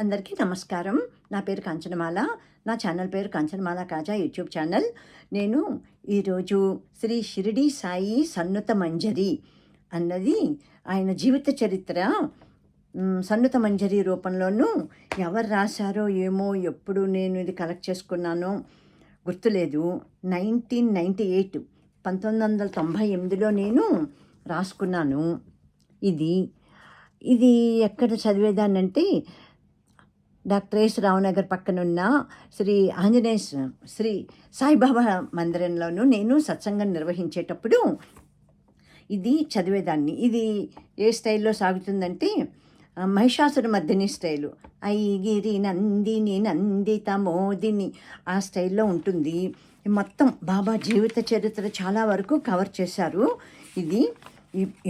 అందరికీ నమస్కారం. నా పేరు కాంచనమాల. నా ఛానల్ పేరు కాంచనమాల కాజా యూట్యూబ్ ఛానల్. నేను ఈరోజు శ్రీ షిరిడి సాయి సన్నుత మంజరి అన్నది ఆయన జీవిత చరిత్ర సన్నుత మంజరి రూపంలోనూ ఎవరు రాశారో ఏమో, ఎప్పుడు నేను ఇది కలెక్ట్ చేసుకున్నానో గుర్తులేదు. 1998 1998లో నేను రాసుకున్నాను. ఇది ఎక్కడ చదివేదాన్నంటే డాక్టర్ ఎస్ రావునగర్ పక్కనున్న శ్రీ సాయిబాబా మందిరంలోనూ నేను సత్సంగం నిర్వహించేటప్పుడు ఇది చదివేదాన్ని. ఇది ఏ స్టైల్లో సాగుతుందంటే మహిషాసుర మర్దిని స్టైలు, ఐగిరి నందిని నందిత మోదిని ఆ స్టైల్లో ఉంటుంది. మొత్తం బాబా జీవిత చరిత్ర చాలా వరకు కవర్ చేశారు. ఇది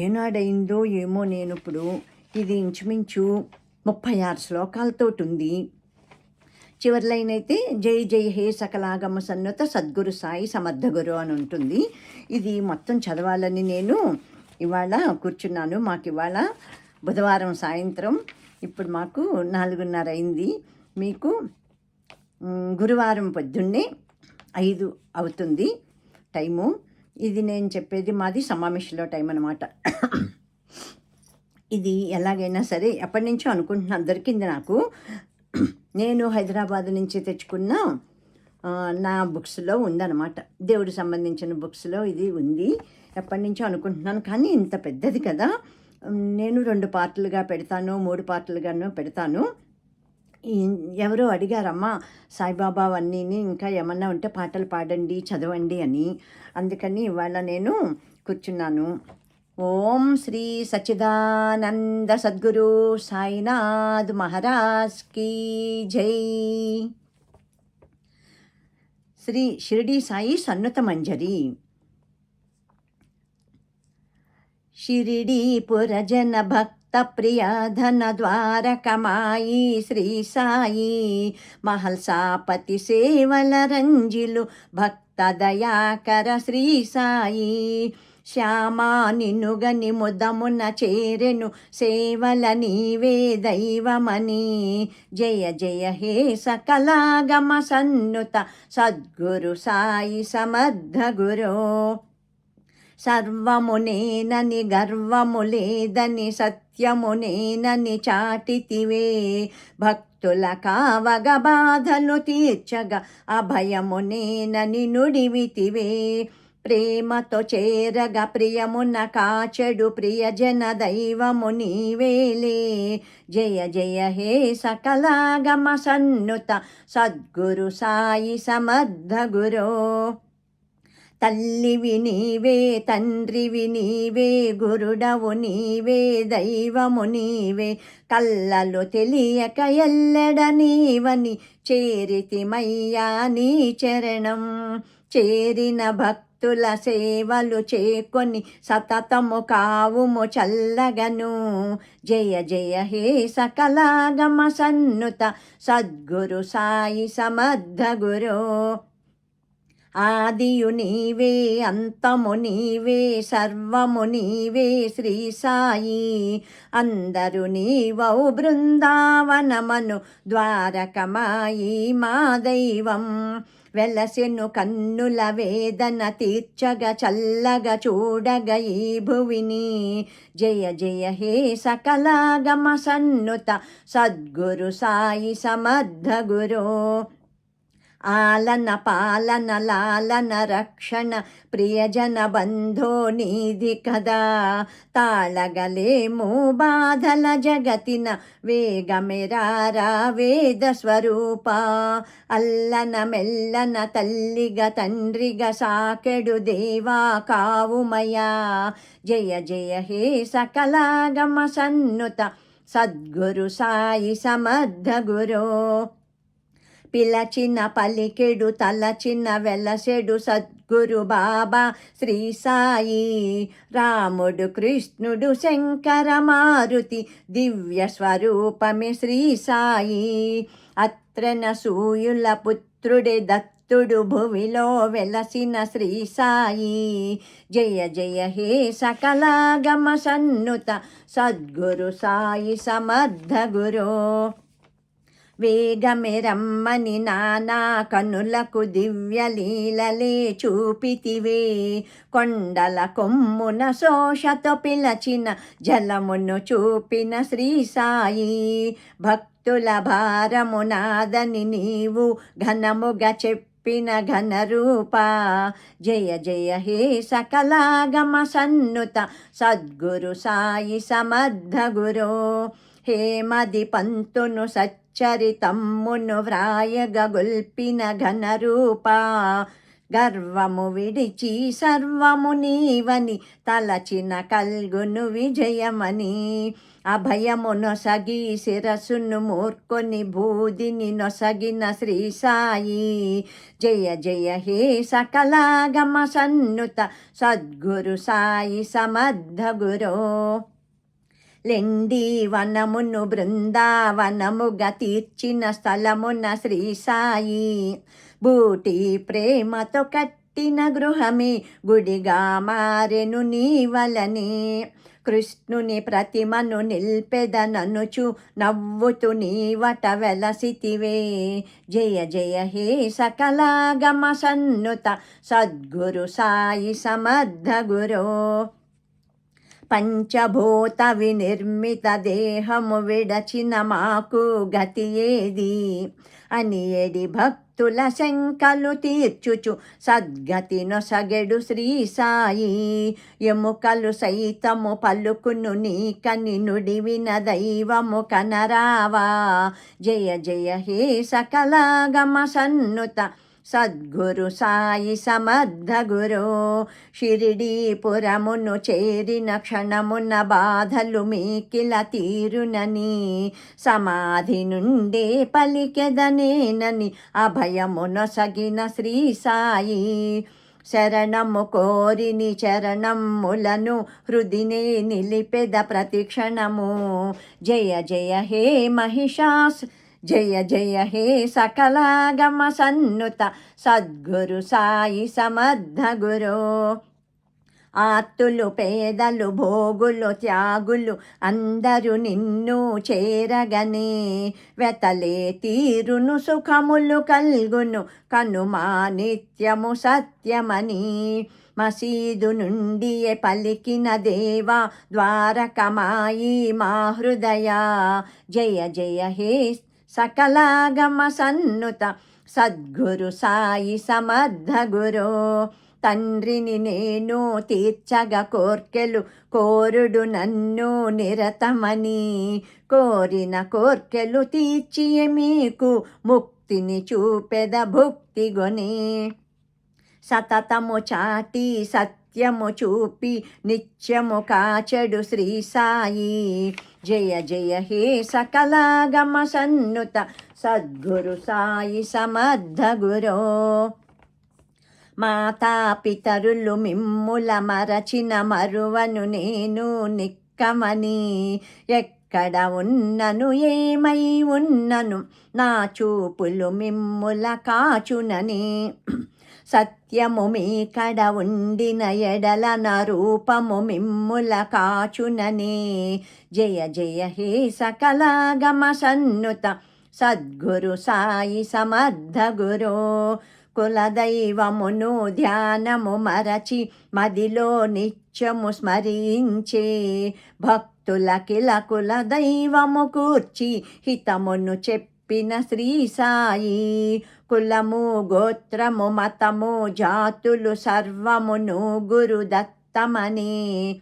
ఏనాడైందో ఏమో, నేను ఇప్పుడు ఇది ఇంచుమించు 36 శ్లోకాలతోటి ఉంది. చివరి లైన్ అయితే జై జై హే సకలాగమ సన్నుత సద్గురు సాయి సమర్థ గురు అని ఉంటుంది. ఇది మొత్తం చదవాలని నేను ఇవాళ కూర్చున్నాను. మాకు ఇవాళ బుధవారం సాయంత్రం, ఇప్పుడు మాకు 4:30 అయింది. మీకు గురువారం పొద్దున్నే 5 అవుతుంది టైము. ఇది నేను చెప్పేది మాది సమావేశంలో టైం అన్నమాట. ఇది ఎలాగైనా సరే ఎప్పటి నుంచో అనుకుంటున్నాను, దొరికింది నాకు. నేను హైదరాబాద్ నుంచి తెచ్చుకున్న నా బుక్స్లో ఉందన్నమాట, దేవుడికి సంబంధించిన బుక్స్లో ఇది ఉంది. ఎప్పటి నుంచో అనుకుంటున్నాను, కానీ ఇంత పెద్దది కదా, నేను 2 పార్టులుగా పెడతాను, 3 పార్టులుగాను పెడతాను. ఎవరో అడిగారమ్మా సాయిబాబా అవన్నీని ఇంకా ఏమన్నా ఉంటే పాటలు పాడండి, చదవండి అని. అందుకని ఇవాళ నేను కూర్చున్నాను. ఓం శ్రీ సచ్చిదానంద సద్గురు సాయినాథ్ మహారాజ్ కీ జై. శ్రీ షిరిడి సాయి సన్నుత మంజరి. షిరిడీపుర జన భక్త ప్రియ ధన ద్వారకమాయి శ్రీ సాయి మహల్సాపతి సేవల రంజిలు భక్త దయాకర శ్రీ సాయి. శ్యామా నిన్నుగని ముదమున చేరెను సేవల నీవే దైవమని. జయ జయ హే సకలాగమ సన్నుత సద్గురు సాయి సమర్థ గురో. సర్వమునేనని గర్వము లేదని సత్యమునేనని చాటితివే. భక్తుల కావగ బాధలు తీర్చగా అభయమునేనని నుడివితివే. ప్రేమతో చేరగా ప్రియమున కాచెడు ప్రియజన దైవము నీవేలే. జయ జయ హే సకలాగమ సన్నుత సద్గురు సాయి సమర్థ గురో. తల్లివి నీవే, తండ్రివి నీవే, గురుడవు నీవే, దైవము నీవే. కళ్ళలు తెలియక ఎల్లెడ నీవని చేరితిమయ్యా నీ చరణం. చేరిన భక్తుల సేవలు చేకొని సతతము కావుము చల్లగను. జయ జయ హే సకలాగమ సన్నుత సద్గురు సాయి సమర్థ గురో. ఆదియు నీవే, అంతము నీవే, సర్వము నీవే శ్రీ సాయి. అందరు నీవౌ బృందావనమను ద్వారకమాయి మా దైవం. వెలసెను కన్నుల వేదన తీర్చగా చల్లగా చూడగా ఈ భువిని. జయ జయ హే సకలాగమ సన్నుత సద్గురు సాయి సమర్థ గురో. ఆలన పాలన లాలన రక్షణ ప్రియజన బంధో నీది కదా. తాళగలేము బాధల జగతిన వేగమెరారా వేద స్వరూప. అల్లన మెల్లన తల్లిగా తండ్రిగా సాకెడు దేవా కావుమయా. జయ జయ హే సకలాగమ సన్నుత సద్గురు సాయి సమర్థ గురో. పిలచిన పలికెడు తలచిన వెలసెడు సద్గురు బాబా శ్రీ సాయి. రాముడు కృష్ణుడు శంకర మారుతి దివ్య స్వరూపమే శ్రీ సాయి. అత్రన సూయుల పుత్రుడే దత్తుడు భువిలో వెలసిన శ్రీ సాయి. జయ జయ హే సకలాగమ సన్నుత సద్గురు సాయి సమర్థ గురో. వేగమే రమ్మని నానా కనులకు దివ్యలీలలే చూపితివే. కొండల కొమ్మున శోషతో పిలచిన జలమును చూపిన శ్రీ సాయి. భక్తుల భారము నాదని నీవు ఘనముగా చెప్పిన ఘన రూప. జయ జయ హే సకలాగమ సన్నుత సద్గురు సాయి సమర్థ గురో. హేమది పంతును సచ్చరితమ్మును వ్రాయగ గొల్పిన ఘన రూప. గర్వము విడిచి సర్వము నీవని తలచిన కల్గును విజయమని. అభయము నొసగి శిరసును మూర్కొని బూదిని నొసగిన శ్రీ సాయి. జయ జయ హే సకలాగమ సన్నుత సద్గురు సాయి సమర్థ గురో. లెండి వనమును బృందావనముగా తీర్చిన స్థలమున శ్రీ సాయి. బూటి ప్రేమతో కట్టిన గృహమే గుడిగా మారెను నీ వలనే. కృష్ణుని ప్రతిమను నిల్పెదననుచు నవ్వుతూ నీవట వెలసితివే. జయ జయ హే సకలాగమ సన్నుత సద్గురు సాయి సమర్థ గురో. పంచభూత వినిర్మిత దేహము విడచిన మాకు గతి ఏది అని ఎడి భక్తుల శంకలు తీర్చుచు సద్గతి నొసగెడు శ్రీ సాయి. ఎముకలు సైతము పలుకును నీకని నుడివిన దైవము కనరావా. జయ జయ హే సకలాగమ సన్నుత సద్గురు సాయి సమర్థ గురో. షిరిడీపురమును చేరిన క్షణమున బాధలు మీకిల తీరునని. సమాధి నుండే పలికెదనేనని అభయమునొసగిన శ్రీ సాయి. శరణము కోరిని చరణములను హృదినే నిలిపెద ప్రతిక్షణము. జయ జయ హే మహిషాస్ జయ జయ హే సకలాగమ సన్నుత సద్గురు సాయి సమర్థ గురో. ఆర్తులు పేదలు భోగులు త్యాగులు అందరూ నిన్ను చేరగనే. వెతలే తీరును సుఖములు కల్గును కనుమా నిత్యము సత్యమని. మసీదు నుండి పలికిన దేవా ద్వారకమాయి మా హృదయ. జయ జయ హే సకలాగమ సన్నుత సద్గురు సాయి సమర్థ గురో. తండ్రిని నేను తీర్చగ కోర్కెలు కోరుడు నన్ను నిరతమని. కోరిన కోర్కెలు తీర్చి మీకు ముక్తిని చూపెద భుక్తిగొని. సతతము చాటి సత్యము చూపి నిత్యము కాచెడు శ్రీ సాయి. జయ జయ హే సకలాగమ సన్నుత సద్గురు సాయి సమర్థ గురో. మాతా పితరులు మిమ్ముల మరచిన మరువను నేను నిక్కమని. ఎక్కడ ఉన్నను ఏమై ఉన్నను నా చూపులు మిమ్ముల కాచునని. సత్యము మీ కడ ఉండిన ఎడల నా రూపము మిమ్ముల కాచుననే. జయ జయ హే సకలాగమ సన్నుత సద్గురు సాయి సమర్థ గురో. కులదైవమును ధ్యానము మరచి మదిలో నిత్యము స్మరించే. భక్తుల కిల కుల దైవము కూర్చి హితమును చెప్పిన శ్రీ సాయి. కులము గోత్రము మతము జాతులు సర్వమును గురుదత్తమని.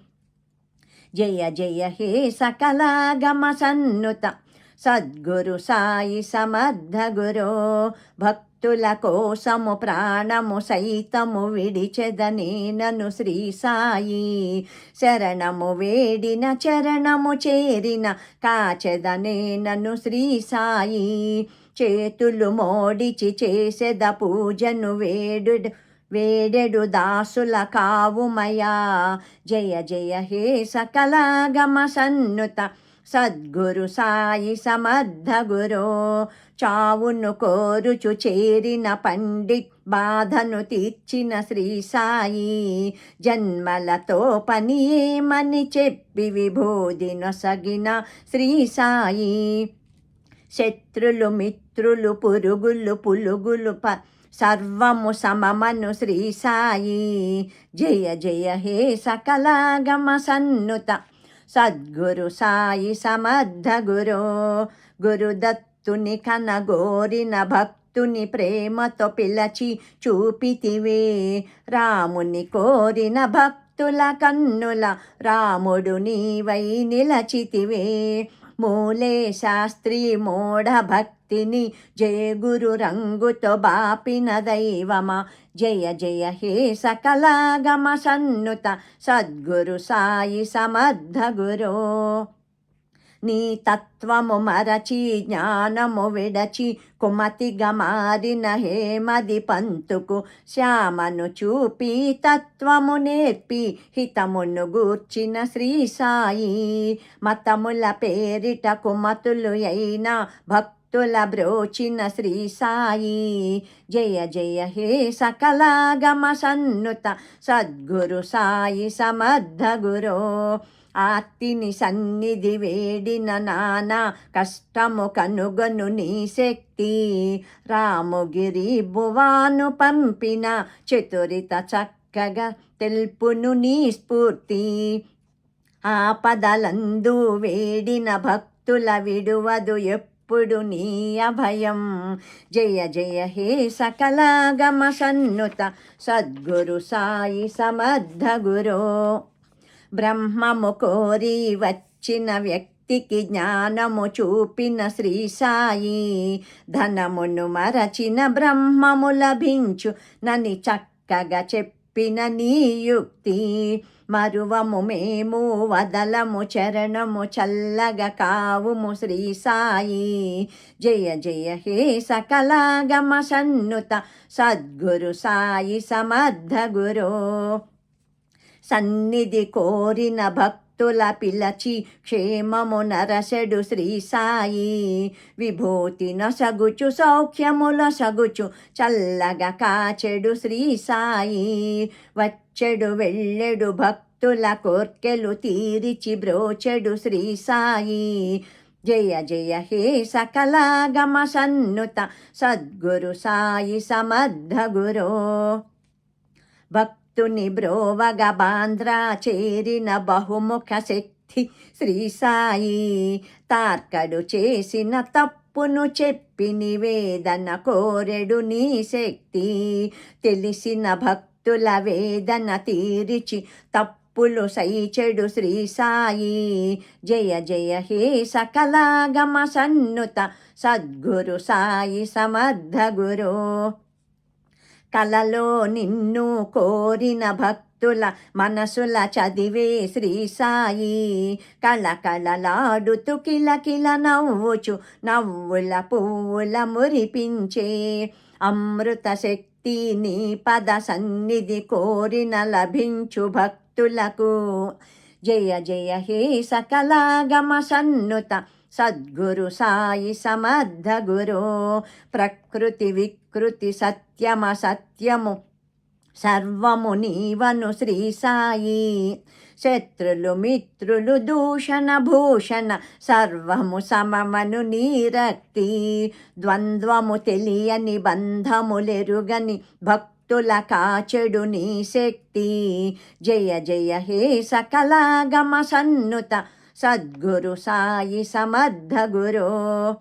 జయ జయ హే సకలాగమ సన్నుత సద్గురు సాయి సమర్థ గురో. భక్తుల కోసము ప్రాణము సైతము విడిచెదనేనను శ్రీ సాయి. శరణము వేడిన చరణము చేరిన కాచెదనేనను శ్రీ సాయి. చేతులు మోడిచి చేసెద పూజను వేడెడు దాసుల కావుమయా. జయ జయ హే సకలాగమ సన్నుత సద్గురు సాయి సమర్థ గురో. చావును కోరుచు చేరిన పండిత్ బాధను తీర్చిన శ్రీ సాయి. జన్మలతో పని ఏమని చెప్పి విభూది నొసగిన శ్రీ సాయి. శత్రులు మిత్రులు పురుగులు పులుగులు సర్వము సమమను శ్రీ సాయి. జయ జయ హే సకలాగమ సన్నుత సద్గురు సాయి సమర్థ గురో. గురుదత్తుని కనగోరిన భక్తుని ప్రేమతో పిలచి చూపితివే. రాముని కోరిన భక్తుల కన్నుల రాముడు నీవై నిలచితివే. మూలే శాస్త్రి మోఢ భక్తిని జయ గురు రంగుతో బాపిన దైవమా. జయ జయ హే సకలాగమ సన్నుత సద్గురు సాయి సమర్థ గురో. నీ తత్వము మరచి జ్ఞానము విడచి కుమతిగా మారిన హేమది పంతుకు శ్యామను చూపి తత్వము నేర్పి హితమును గూర్చిన శ్రీ సాయి. మతముల పేరిట కుమతులు అయిన భక్తుల బ్రోచిన శ్రీ సాయి. జయ జయ హే సకలాగమ సన్నుత సద్గురు సాయి సమర్థ గురో. ఆర్తిని సన్నిధి వేడిన నానా కష్టము కనుగొను నీ శక్తి. రాముగిరి భువాను పంపిన చతురిత చక్కగా తెలుపును నీ స్ఫూర్తి. ఆపదలందు వేడిన భక్తుల విడువదు ఎప్పుడు నీ అభయం. జయ జయ హే సకలాగమ సన్నుత సద్గురు సాయి సమర్థ గురో. బ్రహ్మము కోరి వచ్చిన వ్యక్తికి జ్ఞానము చూపిన శ్రీ సాయి. ధనమును మరచిన బ్రహ్మము లభించు నని చక్కగా చెప్పిన నీ యుక్తి. మరువము మేము వదలము చరణము చల్లగా కావుము శ్రీ సాయి. జయ జయ హే సకలాగమ సన్నుత సద్గురు సాయి సమర్థ గురో. సన్నిధి కోరిన భక్తుల పిలచి క్షేమము నరసెడు శ్రీ సాయి. విభూతి నొసగుచు సౌఖ్యముల సగుచు చల్లగా కాచెడు శ్రీ సాయి. వచ్చెడు వెళ్ళెడు భక్తుల కోర్కెలు తీరిచి బ్రోచెడు శ్రీ సాయి. జయ జయ హే సకలాగమ సన్నుత సద్గురు సాయి సమర్థ గురో. భక్తుని బ్రోవగా బాంద్రా చేరిన బహుముఖ శక్తి శ్రీ సాయి. తార్కడు చేసిన తప్పును చెప్పి నివేదన కోరెడు నీ శక్తి. తెలిసిన భక్తుల వేదన తీరిచి తప్పులు సైచెడు శ్రీ సాయి. జయ జయ హే సకలాగమ సన్నుత సద్గురు సాయి సమర్థ గురో. కలలో నిన్ను కోరిన భక్తుల మనసుల చదివే శ్రీ సాయి. కళకళలాడుతూ కిలకిల నవ్వుచు నవ్వుల పువ్వుల మురిపించే. అమృత శక్తి నీ పద సన్నిధి కోరిన లభించు భక్తులకు. జయ జయ హే సకలాగమ సన్నుత సద్గురు సాయి సమర్థ గురో. ప్రకృతి వికృతి సత్యమ సత్యము సర్వము నీవను శ్రీ సాయి. శత్రులు మిత్రులు దూషణ భూషణ సర్వము సమమను నీ రక్తి. ద్వంద్వము తెలియని బంధములెరుగని భక్తుల కాచెడు నీ శక్తి. జయ జయ హే సకలాగమ సన్నుత సద్గురు సాయి సమర్థ గురో.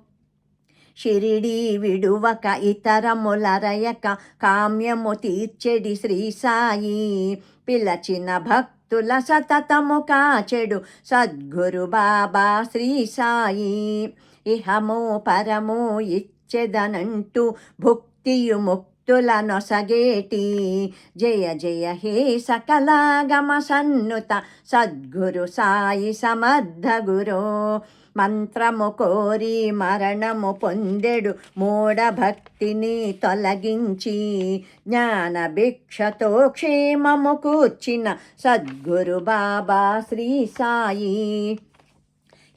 షిరిడి విడువక ఇతరములరయక కామ్యము తీర్చెడి శ్రీ సాయి. పిలచిన భక్తుల సతతము కాచెడు సద్గురు బాబా శ్రీ సాయి. ఇహము పరము ఇచ్చెదనంటూ భుక్తియు ముక్తుల నొసగేటి. జయ జయ హే సకలాగమ సన్నుత సద్గురు సాయి సమర్థ గురో. మంత్రము కోరి మరణము పొందెడు మూఢ భక్తిని తొలగించి. జ్ఞాన భిక్షతో క్షేమము కూర్చిన సద్గురు బాబా శ్రీ సాయి.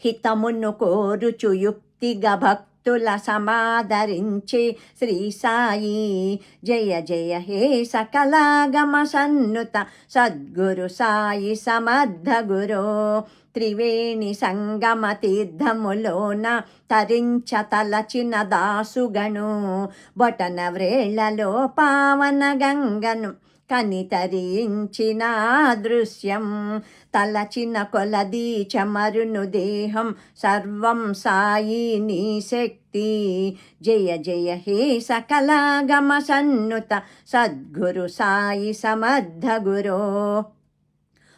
హితమును కోరుచు యుక్తిగా భక్తుల భక్తుల సమాదరించే శ్రీ సాయి. జయ జయ హే సకలాగమ సన్నుత సద్గురు సాయి సమర్థ గురో. త్రివేణి సంగమ తీర్థములోన తరించ తలచిన దాసుగను, బొటన వ్రేళ్లలో పావన గంగను కనితరించిన దృశ్యం. తలచిన కొలది చమరును దేహం, సర్వం సాయి నీ శక్తి. జయ జయ హే సకలాగమ సన్నుత సద్గురు సాయి సమర్థ గురో.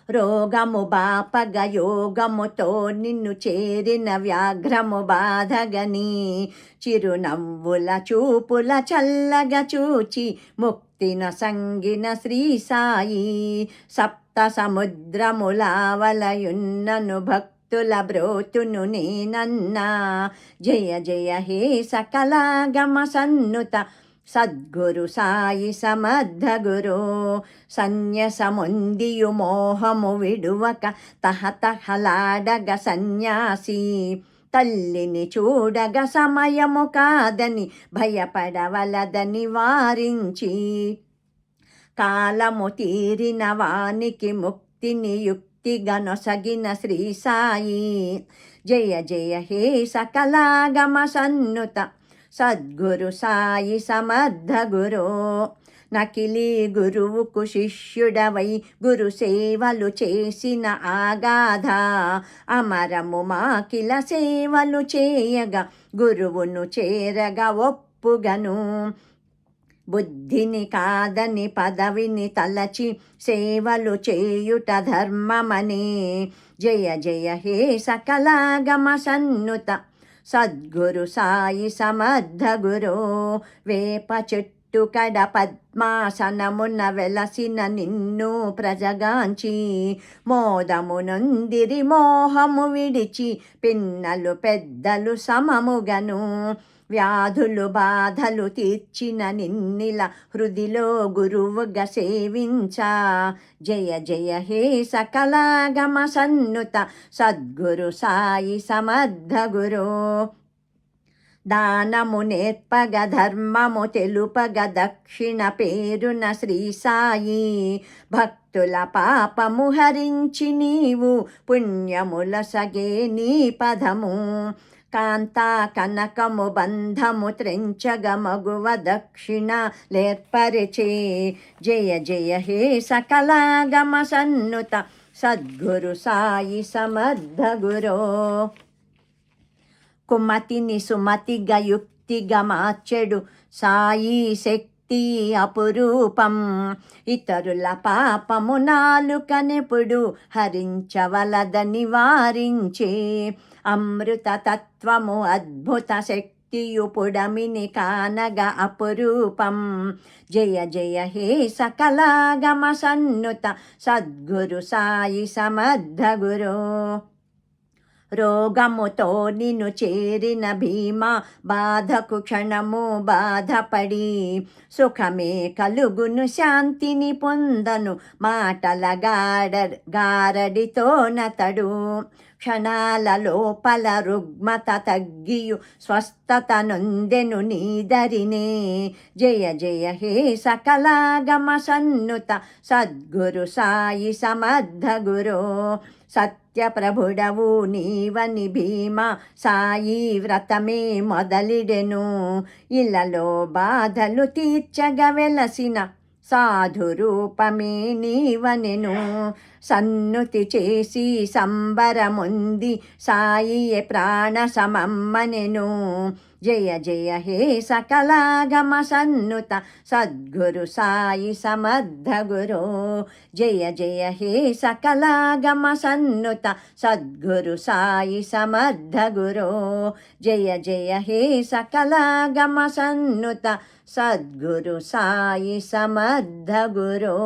రోగము బాపగ యోగముతో నిన్ను చేరిన వ్యాఘ్రము బాధగని, చిరునవ్వుల చూపుల చల్లగా చూచి ముక్తిన సంగిన శ్రీ సాయి. సప్త సముద్రములావలయున్నను భక్తుల బ్రోతును నేనన్నా. జయ జయ హే సకలాగమ సన్నుత సద్గురు సాయి సమర్థ గురో. సన్యసముందియు మోహము విడువక తహతహలాడగ సన్యాసి, తల్లిని చూడగ సమయము కాదని భయపడవలదని వారించి. కాలము తీరిన వానికి ముక్తిని యుక్తిగా నొసగిన శ్రీ సాయి. జయ జయ హే సకలాగమ సన్నుత సద్గురు సాయి సమర్థ గురో. నకిలీ గురువుకు శిష్యుడవై గురు సేవలు చేసిన ఆగాధ, అమరము మాకిల సేవలు చేయగా గురువును చేరగా ఒప్పుగను. బుద్ధిని కాదని పదవిని తలచి సేవలు చేయుట ధర్మమని. జయ జయ హే సకలాగమ సన్నుత సద్గురు సాయి సమర్థ గురో. వేప చెట్టు కడ పద్మాసనమున వెలసిన నిన్ను ప్రజగాంచి, మోదము నొందిరి మోహము విడిచి పిన్నలు పెద్దలు సమముగను. వ్యాధులు బాధలు తీర్చిన నిన్నిల హృదిలో గురువుగా సేవించా. జయ జయ హే సకలాగమ సన్నుత సద్గురు సాయి సమర్థ గురో. దానము నేర్పగ ధర్మము తెలుపగ దక్షిణ పేరున శ్రీ సాయి. భక్తుల పాపము హరించి నీవు పుణ్యముల సగే నీ పదము. కాంతా కనకము బంధము త్రెంచగ మగువ దక్షిణ లేర్పరిచే. జయ జయ హే సకలాగమ సన్నుత సద్గురు సాయి సమర్థ గురో. కుమతిని సుమతిగా యుక్తిగా మార్చెడు సాయి శక్తి అపురూపం. ఇతరుల పాపము నాలుకనెప్పుడు హరించవలదని వారించే. అమృత తత్వము అద్భుత శక్తియు పుడమిని కానగా అపురూపం. జయ జయ హే సకలాగమ సన్నుత సద్గురు సాయి సమర్థ గురో. రోగముతో నిన్ను చేరిన భీమా బాధకు క్షణము బాధపడి, సుఖమే కలుగును శాంతిని పొందను మాటల గారడితో నతడు. క్షణాల లోపల రుగ్మత తగ్గియు స్వస్థత నొందెను నీదరినే. జయ జయ హే సకలాగమ సన్నుత సద్గురు సాయి సమర్థ గురో. సత్య ప్రభుడవు నీవని భీమా సాయి వ్రతమే మొదలిడెను. ఇలలో బాధలు తీర్చగా వెలసిన సాధు రూపమే నీవనెను. సన్నుతి చేసి సంబరముంది సాయియే ప్రాణ సమమ్మనెను. జయ జయ హే సకలాగమ సన్నుత సద్గురు సాయి సమర్థ గురో. జయ జయ హే సకలాగమ సన్నుత సద్గురు సాయి సమర్థ గురో. జయ జయ హే సకలాగమ సన్నుత సద్గురు సాయి సమర్థ గురో.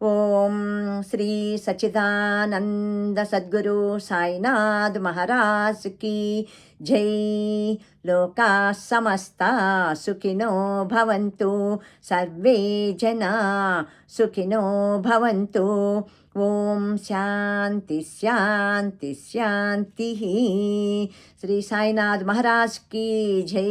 ఓం శ్రీ సచ్చిదానంద సద్గురు సాయినాథ్ మహారాజ్ की జై. లోకా సమస్తా సుఖినో భవంతు, సర్వే జనా సుఖినో భవంతు. ఓం శాంతి శాంతి శాంతి. శ్రీ సాయినాథ్ మహారాజ్ కీ జై.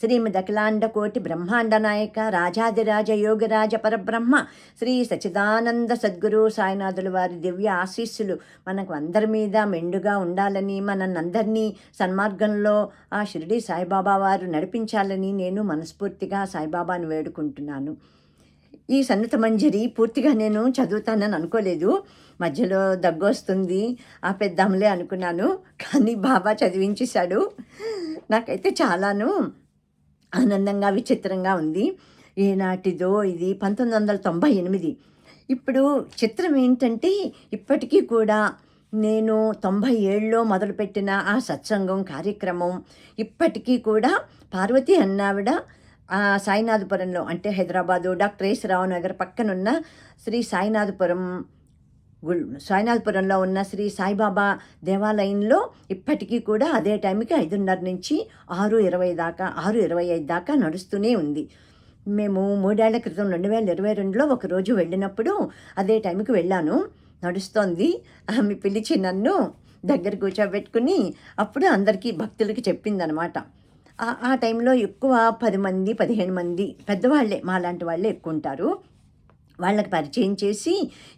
శ్రీమద్ అఖిలాండ కోటి బ్రహ్మాండ నాయక రాజాదిరాజ యోగరాజ పరబ్రహ్మ శ్రీ సచ్చిదానంద సద్గురు సాయినాథుల వారి దివ్య ఆశీస్సులు మనకు అందరి మీద మెండుగా ఉండాలని, మనందరినీ సన్మార్గంలో ఆ షిరిడి సాయిబాబా వారు నడిపించాలని నేను మనస్ఫూర్తిగా సాయిబాబాను వేడుకుంటున్నాను. ఈ సన్నత మంజరి పూర్తిగా నేను చదువుతానని అనుకోలేదు. మధ్యలో దగ్గొస్తుంది ఆపేద్దాంలే అనుకున్నాను, కానీ బాబా చదివించేశాడు. నాకైతే చాలాను ఆనందంగా విచిత్రంగా ఉంది. ఏనాటిదో ఇది 1998. ఇప్పుడు చిత్రం ఏంటంటే ఇప్పటికీ కూడా నేను 97లో మొదలుపెట్టిన ఆ సత్సంగం కార్యక్రమం ఇప్పటికీ కూడా పార్వతి అన్నావిడ సాయినాథపురంలో, అంటే హైదరాబాదు డాక్టర్ ఎస్ రావు నగర్ పక్కనున్న శ్రీ సాయినాథపురంలో ఉన్న శ్రీ సాయిబాబా దేవాలయంలో ఇప్పటికీ కూడా అదే టైంకి 5:30 నుంచి 6:25 దాకా నడుస్తూనే ఉంది. మేము 3 ఏళ్ల క్రితం 2022లో ఒకరోజు వెళ్ళినప్పుడు అదే టైంకి వెళ్ళాను. నడుస్తోంది. ఆమె పిలిచి నన్ను దగ్గర కూర్చోబెట్టుకుని అప్పుడు అందరికీ భక్తులకి చెప్పిందనమాట. ఆ టైంలో ఎక్కువ 10 మంది 15 మంది పెద్దవాళ్ళే, మాలాంటి వాళ్ళే ఎక్కువ ఉంటారు. వాళ్ళకి పరిచయం చేసి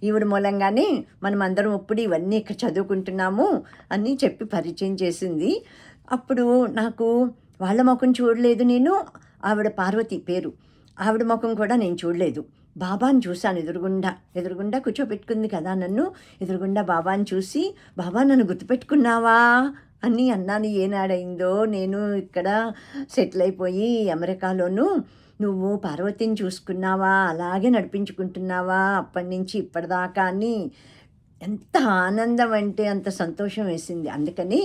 ఈవిడ మూలంగానే మనం అందరం ఇప్పుడు ఇవన్నీ ఇక్కడ చదువుకుంటున్నాము అని చెప్పి పరిచయం చేసింది. అప్పుడు నాకు వాళ్ళ ముఖం చూడలేదు నేను, ఆవిడ పార్వతి పేరు, ఆవిడ ముఖం కూడా నేను చూడలేదు. బాబాని చూశాను ఎదురుగుండా కూర్చోబెట్టుకుంది కదా నన్ను. ఎదురుగుండా బాబాని చూసి, బాబా నన్ను గుర్తుపెట్టుకున్నావా అని అన్నాను. ఏనాడైందో నేను ఇక్కడ సెటిల్ అయిపోయి అమెరికాలోను నువ్వు పార్వతిని చూసుకున్నావా, అలాగే నడిపించుకుంటున్నావా అప్పటి నుంచి ఇప్పటిదాకా అని ఎంత ఆనందం అంటే అంత సంతోషం వేసింది. అందుకని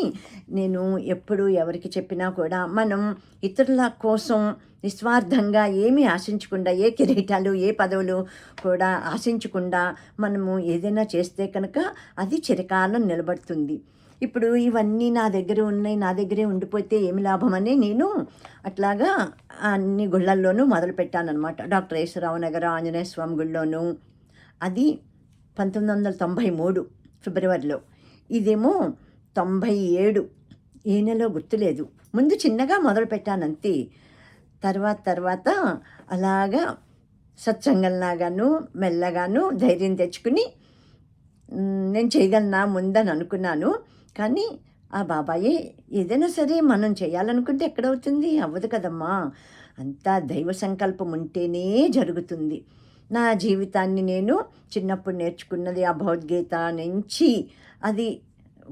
నేను ఎప్పుడు ఎవరికి చెప్పినా కూడా మనం ఇతరుల కోసం నిస్వార్థంగా ఏమీ ఆశించకుండా, ఏ కిరీటాలు ఏ పదవులు కూడా ఆశించకుండా మనము ఏదైనా చేస్తే కనుక అది చిరకాలం నిలబడుతుంది. ఇప్పుడు ఇవన్నీ నా దగ్గర ఉన్నాయి, నా దగ్గరే ఉండిపోతే ఏమి లాభమని నేను అట్లాగా అన్ని గుళ్ళల్లోనూ మొదలుపెట్టానమాట. డాక్టర్ ఎస్ రావు నగర్ ఆంజనేయ స్వామి గుళ్ళోను. అది 1993 ఫిబ్రవరిలో. ఇదేమో 97 ఏ నెలలో గుర్తులేదు. ముందు చిన్నగా మొదలుపెట్టానంతే. తర్వాత అలాగా సత్సంగంలాగాను మెల్లగాను ధైర్యం తెచ్చుకుని నేను చేయగలనా ముందని అనుకున్నాను. కానీ ఆ బాబాయే ఏదైనా సరే మనం చేయాలనుకుంటే ఎక్కడవుతుంది, అవ్వదు కదమ్మా. అంతా దైవ సంకల్పం ఉంటేనే జరుగుతుంది. నా జీవితాన్ని నేను చిన్నప్పుడు నేర్చుకున్నది ఆ భగవద్గీత నుంచి అది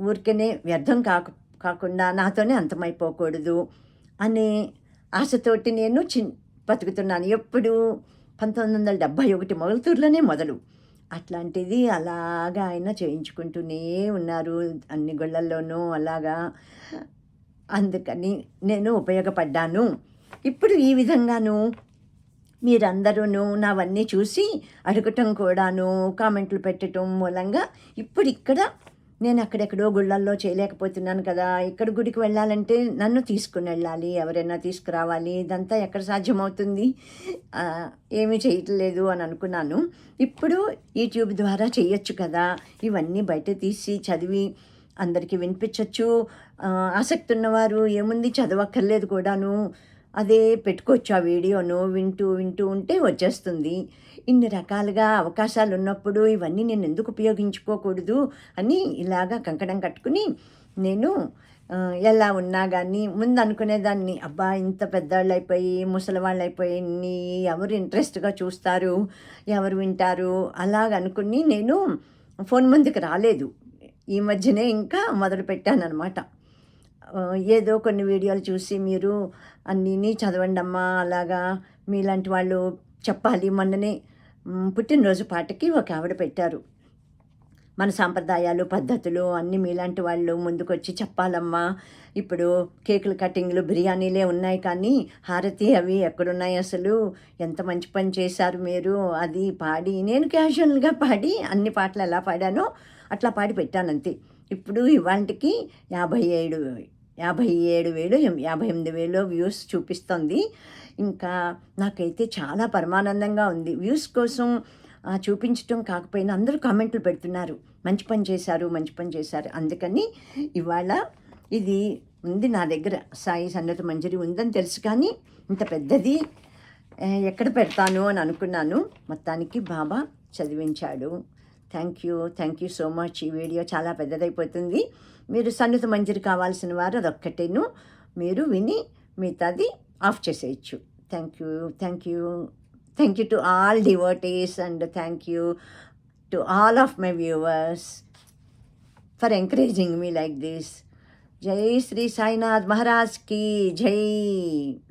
ఊరికనే వ్యర్థం కాకుండా నాతోనే అంతమైపోకూడదు అనే ఆశతోటి నేను బతుకుతున్నాను. ఎప్పుడు 1971 మొగల్తూరులోనే మొదలు. అట్లాంటిది అలాగా ఆయన చేయించుకుంటూనే ఉన్నారు అన్ని గుళ్ళల్లోనూ అలాగా. అందుకని నేను ఉపయోగపడ్డాను. ఇప్పుడు ఈ విధంగాను మీరందరూ నావన్నీ చూసి అడగటం కూడాను, కామెంట్లు పెట్టడం మూలంగా ఇప్పుడు ఇక్కడ నేను అక్కడెక్కడో గుళ్ళల్లో చేయలేకపోతున్నాను కదా. ఇక్కడ గుడికి వెళ్ళాలంటే నన్ను తీసుకుని వెళ్ళాలి, ఎవరైనా తీసుకురావాలి. ఇదంతా ఎక్కడ సాధ్యమవుతుంది, ఏమీ చేయట్లేదు అని అనుకున్నాను. ఇప్పుడు యూట్యూబ్ ద్వారా చేయొచ్చు కదా, ఇవన్నీ బయట తీసి చదివి అందరికీ వినిపించవచ్చు. ఆసక్తి ఉన్నవారు ఏముంది చదవక్కర్లేదు కూడాను, అదే పెట్టుకోవచ్చు ఆ వీడియోను. వింటూ ఉంటే వచ్చేస్తుంది. ఇన్ని రకాలుగా అవకాశాలు ఉన్నప్పుడు ఇవన్నీ నేను ఎందుకు ఉపయోగించుకోకూడదు అని ఇలాగా కంకణం కట్టుకుని నేను ఎలా ఉన్నా కానీ ముందు అనుకునేదాన్ని, అబ్బా ఇంత పెద్దవాళ్ళు అయిపోయి ముసలివాళ్ళు అయిపోయి ఎవరు ఇంట్రెస్ట్గా చూస్తారు, ఎవరు వింటారు అలాగనుకుని నేను ఫోన్ ముందుకు రాలేదు. ఈ మధ్యనే ఇంకా మొదలుపెట్టానమాట. ఏదో కొన్ని వీడియోలు చూసి మీరు అన్నీ చదవండి అమ్మా, అలాగా మీలాంటి వాళ్ళు చెప్పాలి. మొన్ననే పుట్టినరోజు పాటకి ఒక ఆవిడ పెట్టారు, మన సాంప్రదాయాలు పద్ధతులు అన్నీ మీలాంటి వాళ్ళు ముందుకొచ్చి చెప్పాలమ్మా. ఇప్పుడు కేకులు కటింగ్లు బిర్యానీలే ఉన్నాయి కానీ హారతి అవి ఎక్కడున్నాయి, అసలు ఎంత మంచి పని చేశారు మీరు. అది పాడి నేను క్యాజువల్గా పాడి అన్ని పాటలు ఎలా పాడానో అట్లా పాడి పెట్టానంతే. ఇప్పుడు ఇవాళకి 57,000 వ్యూస్ చూపిస్తుంది. ఇంకా నాకైతే చాలా పరమానందంగా ఉంది. వ్యూస్ కోసం చూపించటం కాకపోయినా అందరూ కామెంట్లు పెడుతున్నారు, మంచి పని చేశారు, మంచి పని చేశారు. అందుకని ఇవాళ ఇది ఉంది నా దగ్గర, సాయి సన్నత మంజరి ఉందని తెలుసు, కానీ ఇంత పెద్దది ఎక్కడ పెడతాను అని అనుకున్నాను. మొత్తానికి బాబా చదివించాడు. Thank you so much. ఈ వీడియో చాలా పెద్దదైపోతుంది. మీరు సన్నత మంజరి కావాల్సిన వారు అదొక్కటేను మీరు విని మిగతాది ఆఫ్ చేసేయచ్చు. Thank you to all devotees and thank you to all of my viewers for encouraging me like this. జై శ్రీ సాయినాథ్ మహారాజ్ की जय.